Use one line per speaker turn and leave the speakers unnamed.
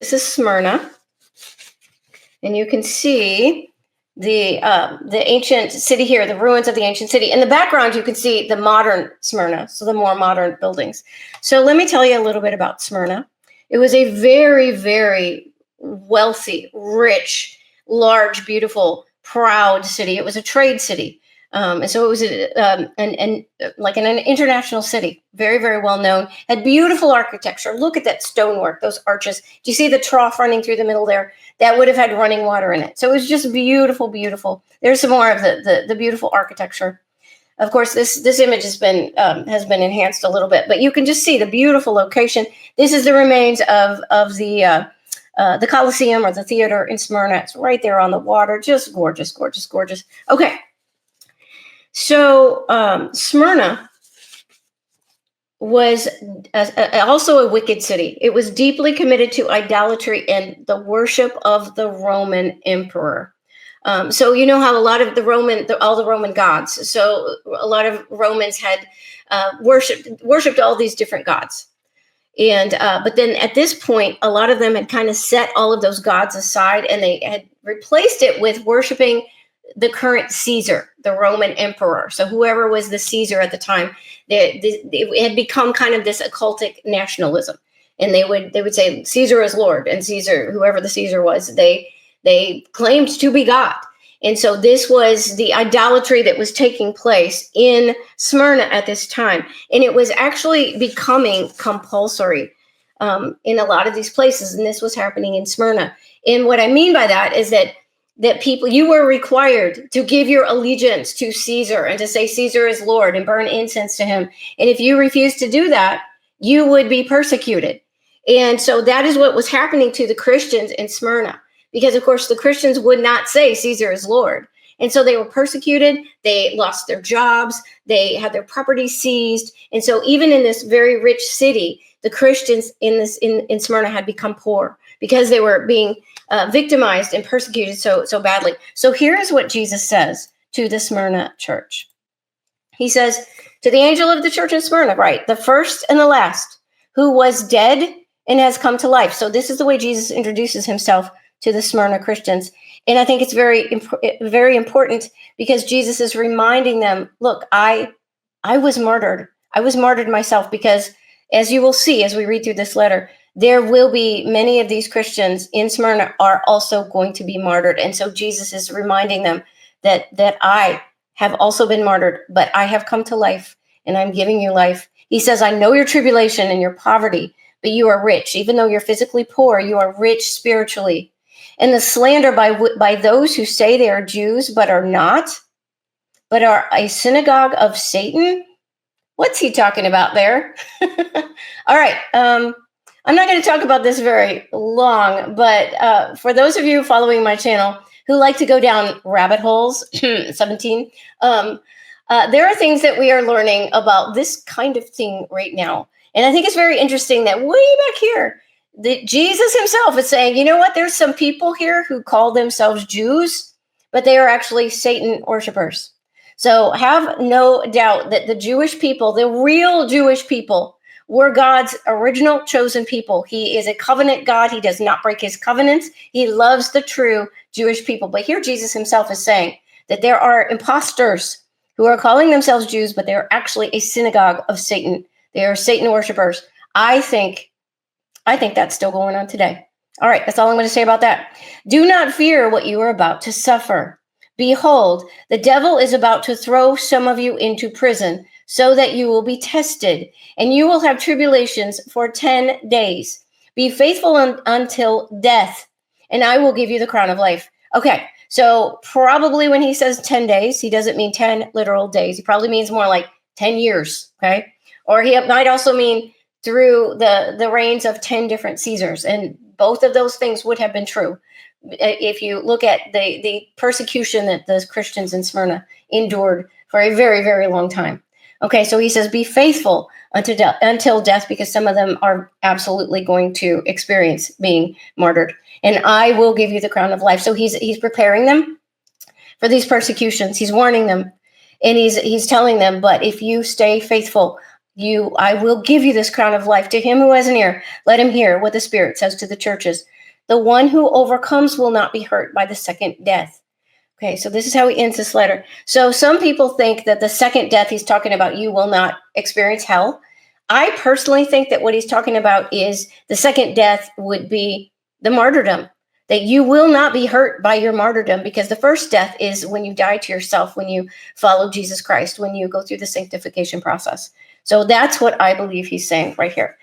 This is Smyrna, and you can see the ancient city here, the ruins of the ancient city. In the background, you can see the modern Smyrna, so the more modern buildings. So let me tell you a little bit about Smyrna. It was a very, very wealthy, rich, large, beautiful, proud city. It was a trade city. And so it was an international city, very, very well known, had beautiful architecture. Look at that stonework, those arches. Do you see the trough running through the middle there? That would have had running water in it. So it was just beautiful, beautiful. There's some more of the beautiful architecture. Of course, this image has been enhanced a little bit, but you can just see the beautiful location. This is the remains of the Colosseum or the theater in Smyrna. It's right there on the water. Just gorgeous, gorgeous, gorgeous. Okay. So Smyrna was also a wicked city. It was deeply committed to idolatry and the worship of the Roman emperor. So you know how a lot of all the Roman gods. So a lot of Romans had worshipped all these different gods. And but then at this point, a lot of them had kind of set all of those gods aside, and they had replaced it with worshiping the current Caesar, the Roman emperor. So whoever was the Caesar at the time, it had become kind of this occultic nationalism. And they would say Caesar is Lord, and Caesar, whoever the Caesar was, they claimed to be God. And so this was the idolatry that was taking place in Smyrna at this time. And it was actually becoming compulsory in a lot of these places. And this was happening in Smyrna. And what I mean by that is that people, you were required to give your allegiance to Caesar and to say Caesar is Lord and burn incense to him. And if you refused to do that, you would be persecuted. And so that is what was happening to the Christians in Smyrna, because of course the Christians would not say Caesar is Lord. And so they were persecuted. They lost their jobs. They had their property seized. And so even in this very rich city, the Christians in Smyrna had become poor because they were being victimized and persecuted so badly. So here is what Jesus says to the Smyrna church. He says, to the angel of the church in Smyrna, right, the first and the last, who was dead and has come to life. So this is the way Jesus introduces himself to the Smyrna Christians. And I think it's very, very important because Jesus is reminding them, look, I was martyred. I was martyred myself because, as you will see as we read through this letter, there will be many of these Christians in Smyrna are also going to be martyred. And so Jesus is reminding them that I have also been martyred, but I have come to life and I'm giving you life. He says, I know your tribulation and your poverty, but you are rich. Even though you're physically poor, you are rich spiritually. And the slander by those who say they are Jews, but are not, but are a synagogue of Satan. What's he talking about there? All right. I'm not going to talk about this very long, but for those of you following my channel who like to go down rabbit holes, 17, there are things that we are learning about this kind of thing right now. And I think it's very interesting that way back here, Jesus himself is saying, you know what, there's some people here who call themselves Jews, but they are actually Satan worshipers. So have no doubt that the Jewish people, the real Jewish people, were God's original chosen people. He is a covenant God. He does not break his covenants. He loves the true Jewish people. But here Jesus himself is saying that there are imposters who are calling themselves Jews, but they're actually a synagogue of Satan. They are Satan worshipers. I think that's still going on today. All right, that's all I'm going to say about that. Do not fear what you are about to suffer. Behold, the devil is about to throw some of you into prison, so that you will be tested, and you will have tribulations for 10 days. Be faithful until death, and I will give you the crown of life. Okay, so probably when he says 10 days, he doesn't mean 10 literal days. He probably means more like 10 years, okay? Or he might also mean through the reigns of 10 different Caesars, and both of those things would have been true. If you look at the persecution that the Christians in Smyrna endured for a very, very long time. Okay, so he says, be faithful until death, because some of them are absolutely going to experience being martyred. And I will give you the crown of life. So he's preparing them for these persecutions. He's warning them, and he's telling them, but if you stay faithful, I will give you this crown of life. To him who has an ear, let him hear what the Spirit says to the churches. The one who overcomes will not be hurt by the second death. Okay, so this is how he ends this letter. So some people think that the second death he's talking about, you will not experience hell. I personally think that what he's talking about is the second death would be the martyrdom, that you will not be hurt by your martyrdom, because the first death is when you die to yourself, when you follow Jesus Christ, when you go through the sanctification process. So that's what I believe he's saying right here.